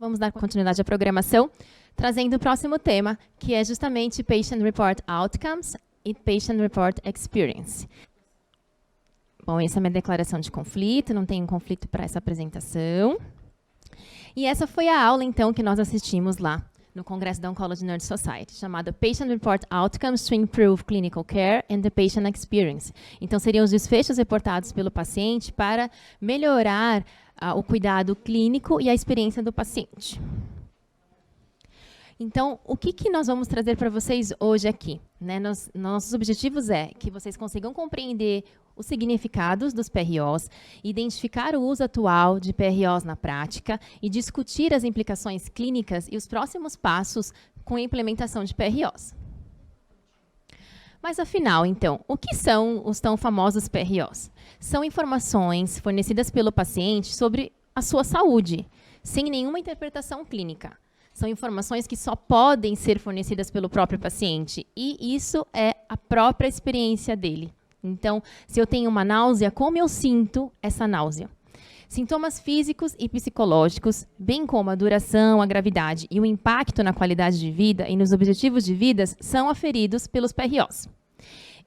Vamos dar continuidade à programação, trazendo o próximo tema, que é justamente Patient Report Outcomes e Patient Report Experience. Bom, essa é a minha declaração de conflito, não tenho conflito para essa apresentação. E essa foi a aula, então, que nós assistimos lá no Congresso da Oncology Nerd Society, chamada Patient Report Outcomes to Improve Clinical Care and the Patient Experience. Então, seriam os desfechos reportados pelo paciente para melhorar o cuidado clínico e a experiência do paciente. Então, o que nós vamos trazer para vocês hoje aqui? Né? Nossos objetivos é que vocês consigam compreender os significados dos PROs, identificar o uso atual de PROs na prática e discutir as implicações clínicas e os próximos passos com a implementação de PROs. Mas, afinal, então, o que são os tão famosos PROs? São informações fornecidas pelo paciente sobre a sua saúde, sem nenhuma interpretação clínica. São informações que só podem ser fornecidas pelo próprio paciente, e isso é a própria experiência dele. Então, se eu tenho uma náusea, como eu sinto essa náusea? Sintomas físicos e psicológicos, bem como a duração, a gravidade e o impacto na qualidade de vida e nos objetivos de vida, são aferidos pelos PROs.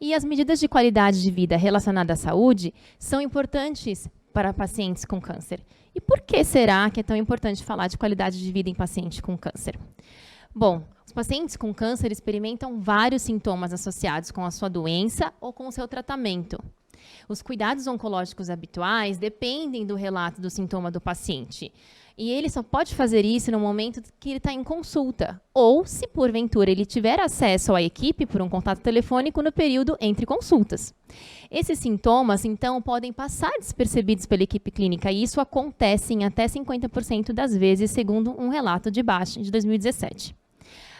E as medidas de qualidade de vida relacionadas à saúde são importantes para pacientes com câncer. E por que será que é tão importante falar de qualidade de vida em paciente com câncer? Bom, os pacientes com câncer experimentam vários sintomas associados com a sua doença ou com o seu tratamento. Os cuidados oncológicos habituais dependem do relato do sintoma do paciente. E ele só pode fazer isso no momento que ele está em consulta, ou se porventura ele tiver acesso à equipe por um contato telefônico no período entre consultas. Esses sintomas, então, podem passar despercebidos pela equipe clínica, e isso acontece em até 50% das vezes, segundo um relato de Baixa de 2017.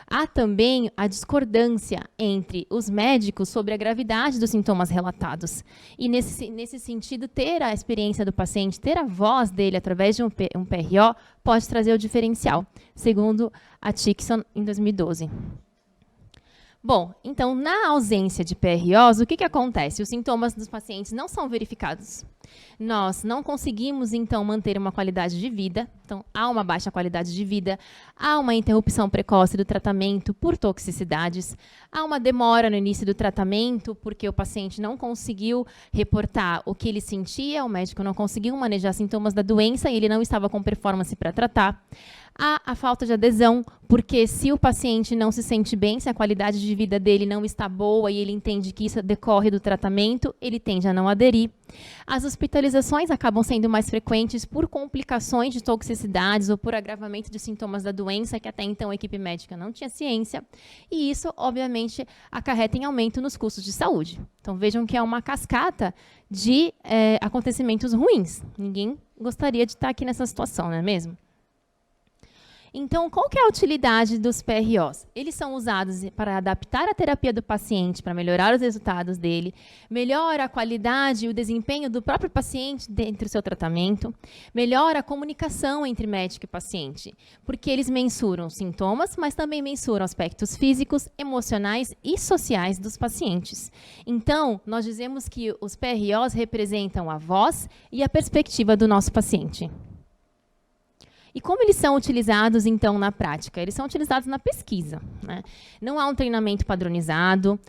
Há também a discordância entre os médicos sobre a gravidade dos sintomas relatados. E, nesse sentido, ter a experiência do paciente, ter a voz dele através de um PRO, pode trazer o diferencial, segundo a Tixon, em 2012. Bom, então, na ausência de PROs, o que acontece? Os sintomas dos pacientes não são verificados. Nós não conseguimos, então, manter uma qualidade de vida. Então, há uma baixa qualidade de vida, há uma interrupção precoce do tratamento por toxicidades, há uma demora no início do tratamento porque o paciente não conseguiu reportar o que ele sentia, o médico não conseguiu manejar sintomas da doença e ele não estava com performance para tratar. Há a falta de adesão, porque se o paciente não se sente bem, se a qualidade de vida dele não está boa e ele entende que isso decorre do tratamento, ele tende a não aderir. As hospitalizações acabam sendo mais frequentes por complicações de toxicidades ou por agravamento de sintomas da doença, que até então a equipe médica não tinha ciência. E isso, obviamente, acarreta em aumento nos custos de saúde. Então, vejam que é uma cascata de acontecimentos ruins. Ninguém gostaria de estar aqui nessa situação, não é mesmo? Então, qual que é a utilidade dos PROs? Eles são usados para adaptar a terapia do paciente, para melhorar os resultados dele, melhora a qualidade e o desempenho do próprio paciente dentro do seu tratamento, melhora a comunicação entre médico e paciente, porque eles mensuram sintomas, mas também mensuram aspectos físicos, emocionais e sociais dos pacientes. Então, nós dizemos que os PROs representam a voz e a perspectiva do nosso paciente. E como eles são utilizados, então, na prática? Eles são utilizados na pesquisa, né? Não há um treinamento padronizado,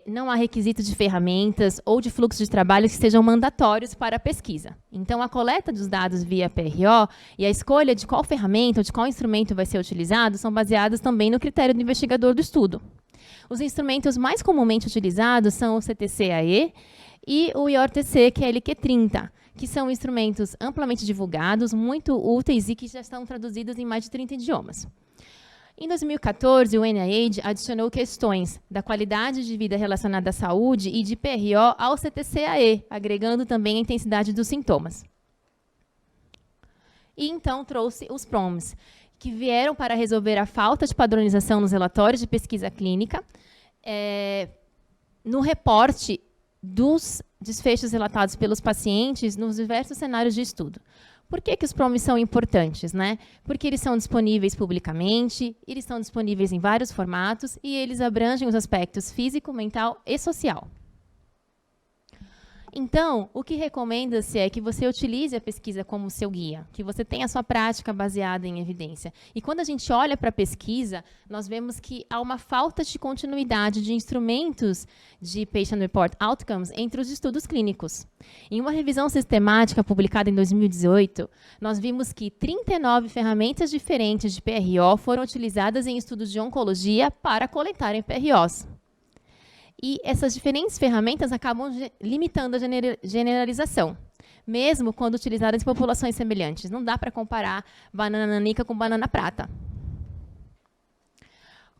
não há requisito de ferramentas ou de fluxo de trabalho que sejam mandatórios para a pesquisa. Então, a coleta dos dados via PRO e a escolha de qual ferramenta ou de qual instrumento vai ser utilizado são baseadas também no critério do investigador do estudo. Os instrumentos mais comumente utilizados são o CTC-AE e o IORTC, que é LQ30, que são instrumentos amplamente divulgados, muito úteis e que já estão traduzidos em mais de 30 idiomas. Em 2014, o NIH adicionou questões da qualidade de vida relacionada à saúde e de PRO ao CTC-AE, agregando também a intensidade dos sintomas. E então trouxe os PROMs, que vieram para resolver a falta de padronização nos relatórios de pesquisa clínica, no reporte dos desfechos relatados pelos pacientes nos diversos cenários de estudo. Por que os PROMs são importantes, né? Porque eles são disponíveis publicamente, eles estão disponíveis em vários formatos e eles abrangem os aspectos físico, mental e social. Então, o que recomenda-se é que você utilize a pesquisa como seu guia, que você tenha a sua prática baseada em evidência. E quando a gente olha para a pesquisa, nós vemos que há uma falta de continuidade de instrumentos de Patient Report Outcomes entre os estudos clínicos. Em uma revisão sistemática publicada em 2018, nós vimos que 39 ferramentas diferentes de PRO foram utilizadas em estudos de oncologia para coletarem PROs. E essas diferentes ferramentas acabam limitando a generalização, mesmo quando utilizadas em populações semelhantes. Não dá para comparar banana nanica com banana prata.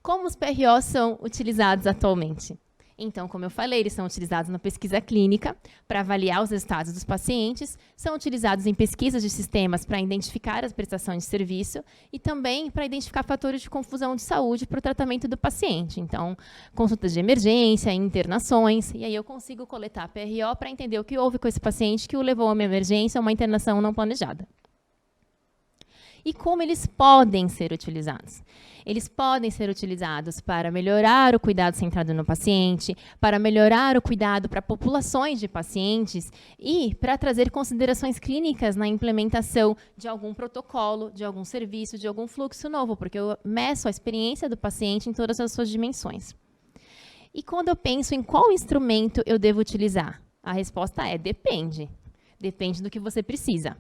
Como os PROs são utilizados atualmente? Então, como eu falei, eles são utilizados na pesquisa clínica para avaliar os resultados dos pacientes, são utilizados em pesquisas de sistemas para identificar a prestação de serviço e também para identificar fatores de confusão de saúde para o tratamento do paciente. Então, consultas de emergência, internações, e aí eu consigo coletar PRO para entender o que houve com esse paciente que o levou a uma emergência ou uma internação não planejada. E como eles podem ser utilizados? Eles podem ser utilizados para melhorar o cuidado centrado no paciente, para melhorar o cuidado para populações de pacientes e para trazer considerações clínicas na implementação de algum protocolo, de algum serviço, de algum fluxo novo, porque eu meço a experiência do paciente em todas as suas dimensões. E quando eu penso em qual instrumento eu devo utilizar? A resposta é depende. Depende do que você precisa.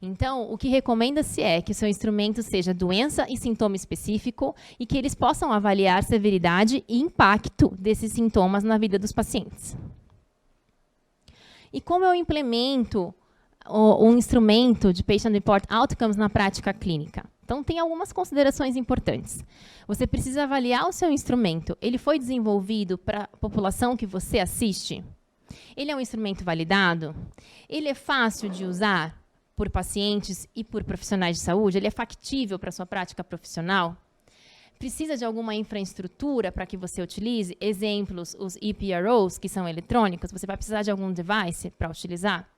Então, o que recomenda-se é que o seu instrumento seja doença e sintoma específico e que eles possam avaliar severidade e impacto desses sintomas na vida dos pacientes. E como eu implemento um instrumento de Patient Report Outcomes na prática clínica? Então, tem algumas considerações importantes. Você precisa avaliar o seu instrumento. Ele foi desenvolvido para a população que você assiste? Ele é um instrumento validado? Ele é fácil de usar por pacientes e por profissionais de saúde? Ele é factível para a sua prática profissional? Precisa de alguma infraestrutura para que você utilize? Exemplos, os EPROs, que são eletrônicos, você vai precisar de algum device para utilizar?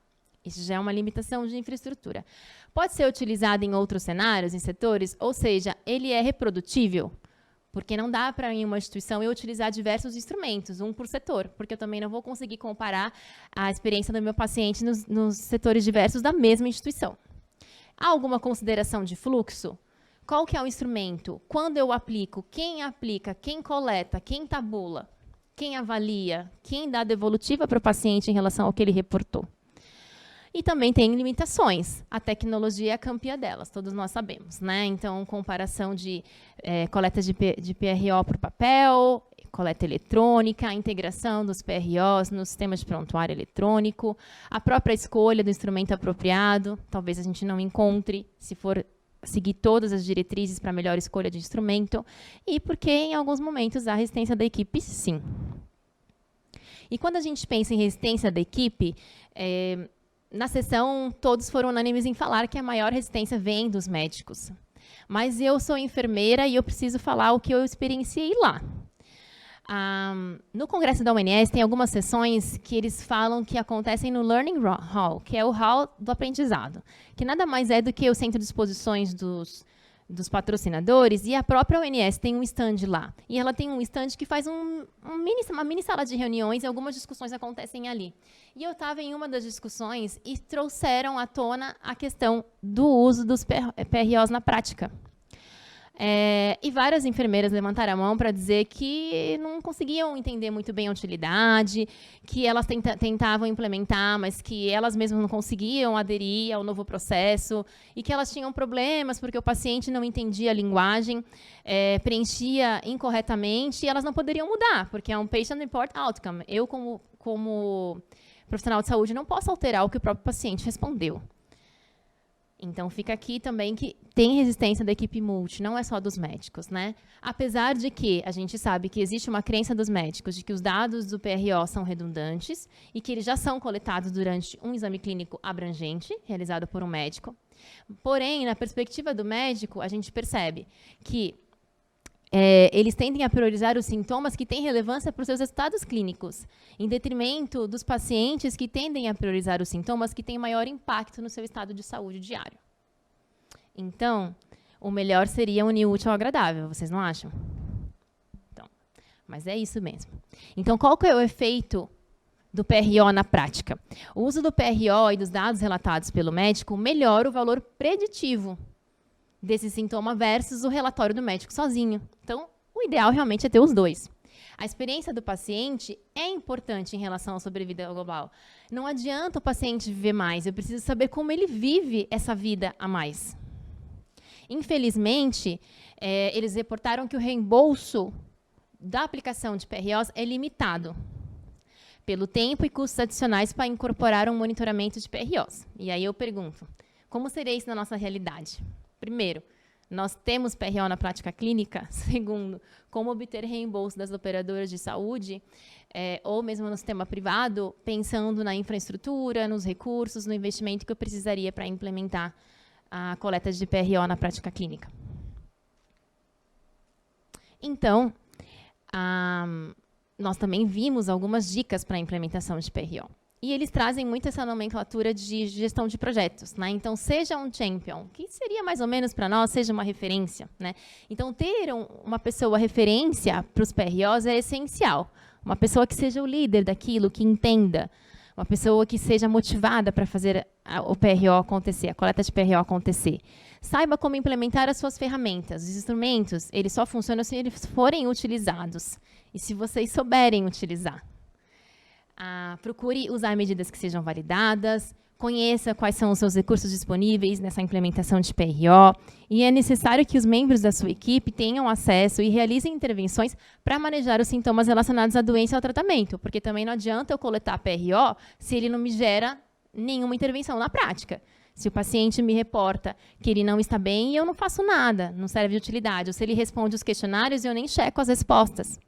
Isso já é uma limitação de infraestrutura. Pode ser utilizado em outros cenários, em setores, ou seja, ele é reprodutível? Porque não dá para, em uma instituição, eu utilizar diversos instrumentos, um por setor, porque eu também não vou conseguir comparar a experiência do meu paciente nos setores diversos da mesma instituição. Há alguma consideração de fluxo? Qual que é o instrumento? Quando eu aplico? Quem coleta? Quem tabula? Quem avalia? Quem dá devolutiva para o paciente em relação ao que ele reportou? E também tem limitações. A tecnologia é a campeã delas, todos nós sabemos, né? Então, comparação de coleta de PRO por papel, coleta eletrônica, a integração dos PROs no sistema de prontuário eletrônico, a própria escolha do instrumento apropriado, talvez a gente não encontre, se for seguir todas as diretrizes para melhor escolha de instrumento, e porque, em alguns momentos, há resistência da equipe, sim. E quando a gente pensa em resistência da equipe, na sessão, todos foram unânimes em falar que a maior resistência vem dos médicos. Mas eu sou enfermeira e eu preciso falar o que eu experienciei lá. No congresso da ONS, tem algumas sessões que eles falam que acontecem no Learning Hall, que é o hall do aprendizado, que nada mais é do que o centro de exposições dos patrocinadores, e a própria ONS tem um stand lá. E ela tem um stand que faz uma mini sala de reuniões e algumas discussões acontecem ali. E eu estava em uma das discussões e trouxeram à tona a questão do uso dos PROs na prática. E várias enfermeiras levantaram a mão para dizer que não conseguiam entender muito bem a utilidade, que elas tentavam implementar, mas que elas mesmas não conseguiam aderir ao novo processo e que elas tinham problemas porque o paciente não entendia a linguagem, preenchia incorretamente e elas não poderiam mudar, porque é um Patient Report Outcome. Eu, como profissional de saúde, não posso alterar o que o próprio paciente respondeu. Então, fica aqui também que tem resistência da equipe multi, não é só dos médicos, né? Apesar de que a gente sabe que existe uma crença dos médicos de que os dados do PRO são redundantes e que eles já são coletados durante um exame clínico abrangente, realizado por um médico. Porém, na perspectiva do médico, a gente percebe que eles tendem a priorizar os sintomas que têm relevância para os seus resultados clínicos, em detrimento dos pacientes que tendem a priorizar os sintomas que têm maior impacto no seu estado de saúde diário. Então, o melhor seria unir o útil ao agradável, vocês não acham? Então, mas é isso mesmo. Então, qual que é o efeito do PRO na prática. O uso do PRO e dos dados relatados pelo médico melhora o valor preditivo desse sintoma versus o relatório do médico sozinho. Então, o ideal realmente é ter os dois. A experiência do paciente é importante em relação à sobrevida global. Não adianta o paciente viver mais, eu preciso saber como ele vive essa vida a mais. Infelizmente, eles reportaram que o reembolso da aplicação de PROs é limitado pelo tempo e custos adicionais para incorporar um monitoramento de PROs. E aí eu pergunto, como seria isso na nossa realidade? Primeiro, nós temos PRO na prática clínica? Segundo, como obter reembolso das operadoras de saúde, ou mesmo no sistema privado, pensando na infraestrutura, nos recursos, no investimento que eu precisaria para implementar a coleta de PRO na prática clínica? Então, nós também vimos algumas dicas para a implementação de PRO. E eles trazem muito essa nomenclatura de gestão de projetos, né? Então, seja um champion, que seria mais ou menos para nós, seja uma referência, né? Então, ter uma pessoa referência para os PROs é essencial. Uma pessoa que seja o líder daquilo, que entenda. Uma pessoa que seja motivada para fazer o PRO acontecer, a coleta de PRO acontecer. Saiba como implementar as suas ferramentas. Os instrumentos, eles só funcionam se eles forem utilizados. E se vocês souberem utilizar. Procure usar medidas que sejam validadas, conheça quais são os seus recursos disponíveis nessa implementação de PRO, e é necessário que os membros da sua equipe tenham acesso e realizem intervenções para manejar os sintomas relacionados à doença e ao tratamento, porque também não adianta eu coletar PRO se ele não me gera nenhuma intervenção na prática. Se o paciente me reporta que ele não está bem, eu não faço nada, não serve de utilidade. Ou se ele responde os questionários, eu nem checo as respostas.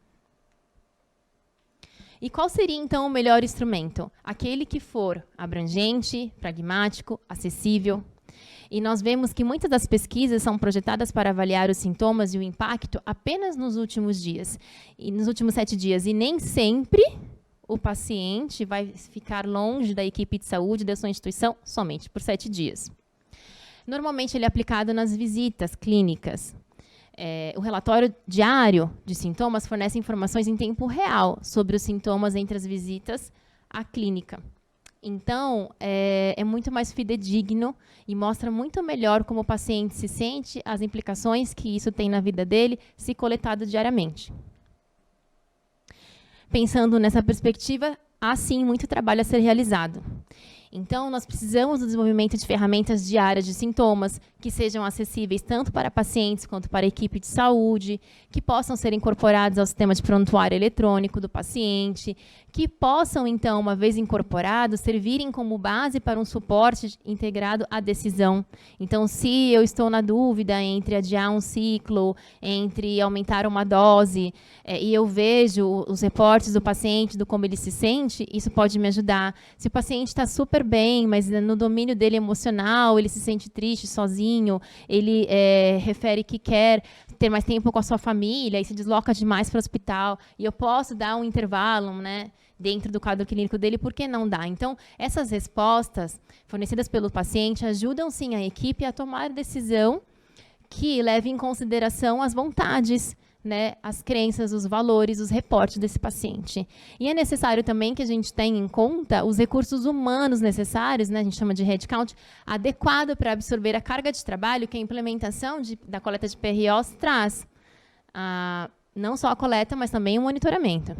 E qual seria, então, o melhor instrumento? Aquele que for abrangente, pragmático, acessível. E nós vemos que muitas das pesquisas são projetadas para avaliar os sintomas e o impacto apenas nos últimos dias, e nos últimos 7 dias. E nem sempre o paciente vai ficar longe da equipe de saúde da sua instituição somente por 7 dias. Normalmente, ele é aplicado nas visitas clínicas. O relatório diário de sintomas fornece informações em tempo real sobre os sintomas entre as visitas à clínica. Então, é muito mais fidedigno e mostra muito melhor como o paciente se sente, as implicações que isso tem na vida dele, se coletado diariamente. Pensando nessa perspectiva, há sim muito trabalho a ser realizado. Então, nós precisamos do desenvolvimento de ferramentas diárias de sintomas que sejam acessíveis tanto para pacientes quanto para a equipe de saúde, que possam ser incorporados ao sistema de prontuário eletrônico do paciente, que possam, então, uma vez incorporados, servirem como base para um suporte integrado à decisão. Então, se eu estou na dúvida entre adiar um ciclo, entre aumentar uma dose, e eu vejo os reportes do paciente, do como ele se sente, isso pode me ajudar. Se o paciente está super bem, mas no domínio dele emocional, ele se sente triste, sozinho, ele refere que quer ter mais tempo com a sua família e se desloca demais para o hospital, e eu posso dar um intervalo, né, dentro do quadro clínico dele, por que não dá? Então, essas respostas fornecidas pelo paciente ajudam, sim, a equipe a tomar decisão que leve em consideração as vontades, né, as crenças, os valores, os reportes desse paciente. E é necessário também que a gente tenha em conta os recursos humanos necessários, né, a gente chama de headcount, adequado para absorver a carga de trabalho que a implementação da coleta de PROs traz. Não só a coleta, mas também o monitoramento.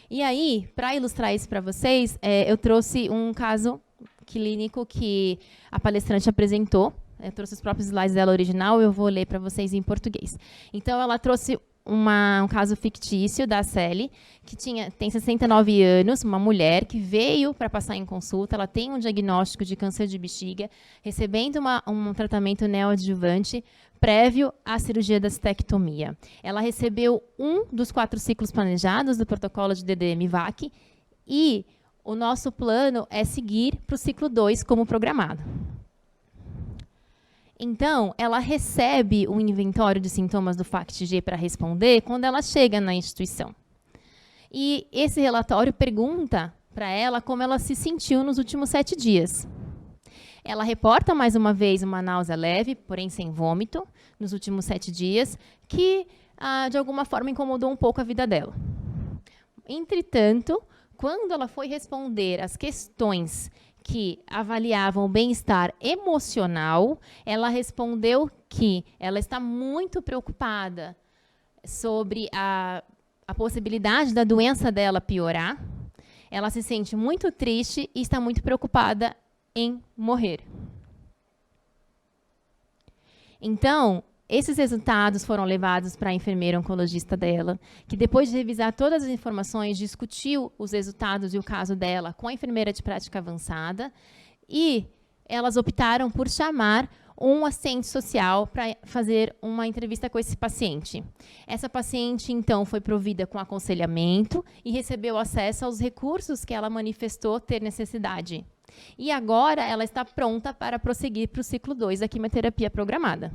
E aí, para ilustrar isso para vocês, eu trouxe um caso clínico que a palestrante apresentou. Eu trouxe os próprios slides dela original, eu vou ler para vocês em português. Então, ela trouxe um caso fictício da Sally, que tem 69 anos, uma mulher que veio para passar em consulta, ela tem um diagnóstico de câncer de bexiga, recebendo um tratamento neoadjuvante prévio à cirurgia da cistectomia. Ela recebeu um dos 4 ciclos planejados do protocolo de DDM-VAC e o nosso plano é seguir para o ciclo 2 como programado. Então, ela recebe um inventório de sintomas do FACT-G para responder quando ela chega na instituição. E esse relatório pergunta para ela como ela se sentiu nos últimos 7 dias. Ela reporta mais uma vez uma náusea leve, porém sem vômito, nos últimos 7 dias, que de alguma forma incomodou um pouco a vida dela. Entretanto, quando ela foi responder as questões que avaliavam o bem-estar emocional, ela respondeu que ela está muito preocupada sobre a possibilidade da doença dela piorar. Ela se sente muito triste e está muito preocupada em morrer. Então, esses resultados foram levados para a enfermeira oncologista dela, que depois de revisar todas as informações, discutiu os resultados e o caso dela com a enfermeira de prática avançada, e elas optaram por chamar um assistente social para fazer uma entrevista com esse paciente. Essa paciente, então, foi provida com aconselhamento e recebeu acesso aos recursos que ela manifestou ter necessidade. E agora ela está pronta para prosseguir para o ciclo 2 da quimioterapia programada.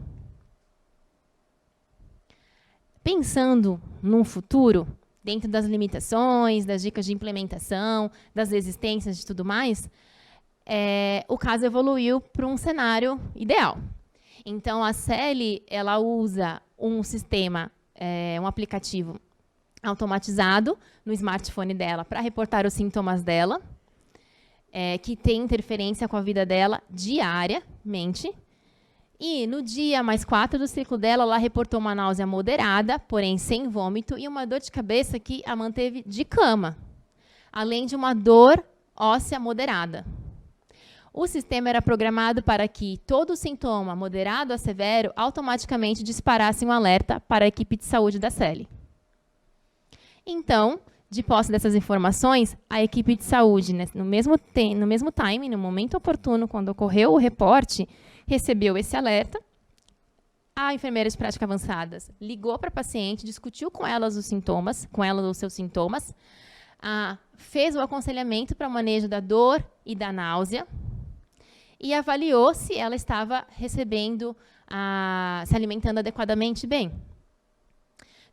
Pensando num futuro, dentro das limitações, das dicas de implementação, das resistências e tudo mais, o caso evoluiu para um cenário ideal. Então, a Celi, ela usa um sistema, um aplicativo automatizado no smartphone dela para reportar os sintomas dela, que tem interferência com a vida dela diariamente. E no dia mais 4 do ciclo dela, ela reportou uma náusea moderada, porém sem vômito, e uma dor de cabeça que a manteve de cama, além de uma dor óssea moderada. O sistema era programado para que todo sintoma, moderado a severo, automaticamente disparasse um alerta para a equipe de saúde da Celi. Então, de posse dessas informações, a equipe de saúde, né, no mesmo time, no momento oportuno, quando ocorreu o reporte, recebeu esse alerta. A enfermeira de prática avançadas ligou para a paciente, discutiu com ela os seus sintomas, fez o aconselhamento para o manejo da dor e da náusea e avaliou se ela estava recebendo, se alimentando adequadamente bem.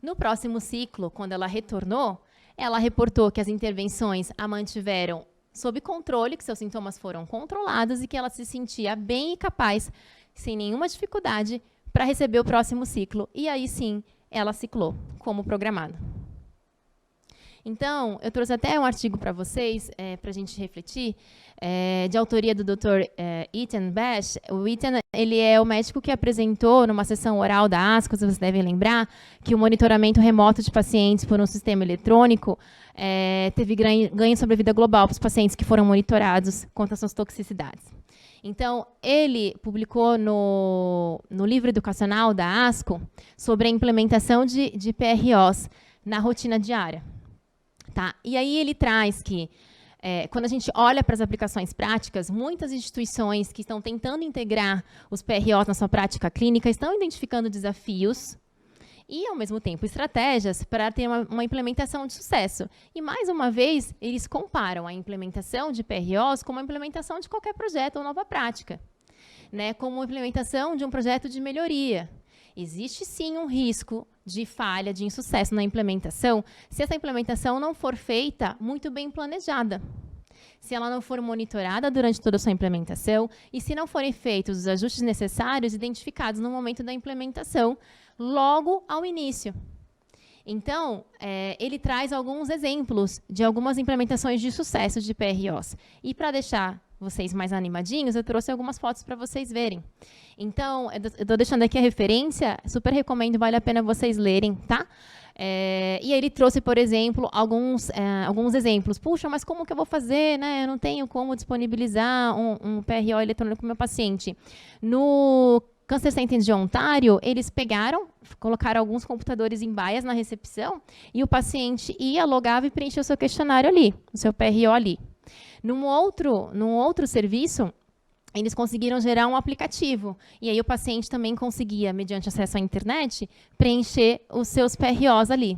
No próximo ciclo, quando ela retornou, ela reportou que as intervenções a mantiveram sob controle, que seus sintomas foram controlados e que ela se sentia bem e capaz, sem nenhuma dificuldade, para receber o próximo ciclo. E aí sim, ela ciclou, como programado. Então, eu trouxe até um artigo para vocês, para a gente refletir, de autoria do Dr. Ethan Bash. O Ethan, ele é o médico que apresentou numa sessão oral da ASCO, vocês devem lembrar, que o monitoramento remoto de pacientes por um sistema eletrônico teve ganho sobre a vida global para os pacientes que foram monitorados contra as suas toxicidades. Então, ele publicou no livro educacional da ASCO sobre a implementação de PROs na rotina diária. Tá? E aí ele traz que, quando a gente olha para as aplicações práticas, muitas instituições que estão tentando integrar os PROs na sua prática clínica estão identificando desafios e, ao mesmo tempo, estratégias para ter uma implementação de sucesso. E, mais uma vez, eles comparam a implementação de PROs com a implementação de qualquer projeto ou nova prática, né? Como a implementação de um projeto de melhoria. Existe, sim, um risco de falha, de insucesso na implementação, se essa implementação não for feita muito bem planejada. Se ela não for monitorada durante toda a sua implementação e se não forem feitos os ajustes necessários identificados no momento da implementação, logo ao início. Então, ele traz alguns exemplos de algumas implementações de sucesso de PROs. E para deixar vocês mais animadinhos, eu trouxe algumas fotos para vocês verem. Então, eu estou deixando aqui a referência, super recomendo, vale a pena vocês lerem, tá? E aí ele trouxe, por exemplo, alguns exemplos. Puxa, mas como que eu vou fazer, né? Eu não tenho como disponibilizar um PRO eletrônico para o meu paciente. No Cancer Center de Ontário, eles colocaram alguns computadores em baias na recepção e o paciente ia, logava e preenchia o seu questionário ali, o seu PRO ali. Num outro serviço, eles conseguiram gerar um aplicativo. E aí o paciente também conseguia, mediante acesso à internet, preencher os seus PROs ali.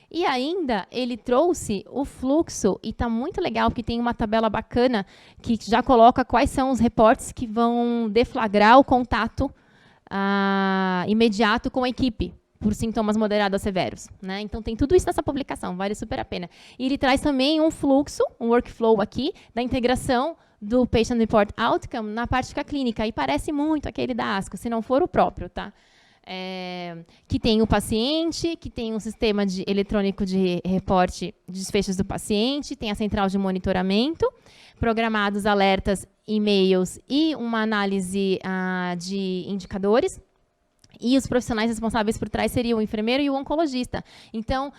E ainda, ele trouxe o fluxo, e está muito legal, porque tem uma tabela bacana que já coloca quais são os reportes que vão deflagrar o contato imediato com a equipe, por sintomas moderados a severos, né? Então, tem tudo isso nessa publicação, vale super a pena. E ele traz também um fluxo, um workflow aqui, da integração do Patient Report Outcome na prática clínica, e parece muito aquele da ASCO, se não for o próprio, tá? que tem o paciente, que tem um sistema eletrônico de reporte de desfechos do paciente, tem a central de monitoramento, programados alertas, e-mails e uma análise de indicadores. E os profissionais responsáveis por trás seriam o enfermeiro e o oncologista. Então,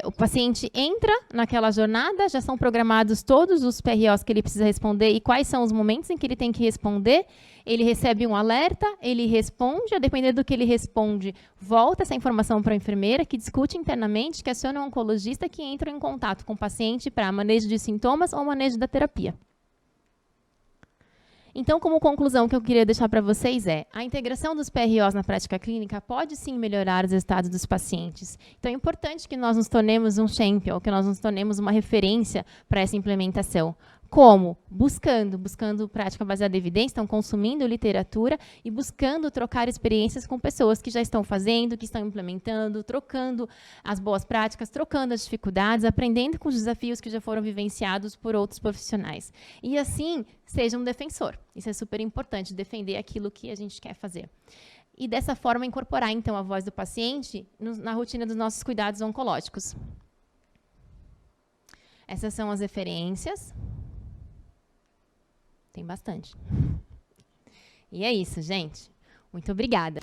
o paciente entra naquela jornada, já são programados todos os PROs que ele precisa responder e quais são os momentos em que ele tem que responder. Ele recebe um alerta, ele responde, a depender do que ele responde, volta essa informação para a enfermeira, que discute internamente, que aciona o oncologista, que entra em contato com o paciente para manejo de sintomas ou manejo da terapia. Então, como conclusão que eu queria deixar para vocês a integração dos PROs na prática clínica pode sim melhorar os resultados dos pacientes. Então, é importante que nós nos tornemos um champion, que nós nos tornemos uma referência para essa implementação. Como? Buscando prática baseada em evidência, então consumindo literatura e buscando trocar experiências com pessoas que já estão fazendo, que estão implementando, trocando as boas práticas, trocando as dificuldades, aprendendo com os desafios que já foram vivenciados por outros profissionais. E assim, seja um defensor. Isso é super importante, defender aquilo que a gente quer fazer. E dessa forma incorporar então a voz do paciente na rotina dos nossos cuidados oncológicos. Essas são as referências. Tem bastante. E é isso, gente. Muito obrigada.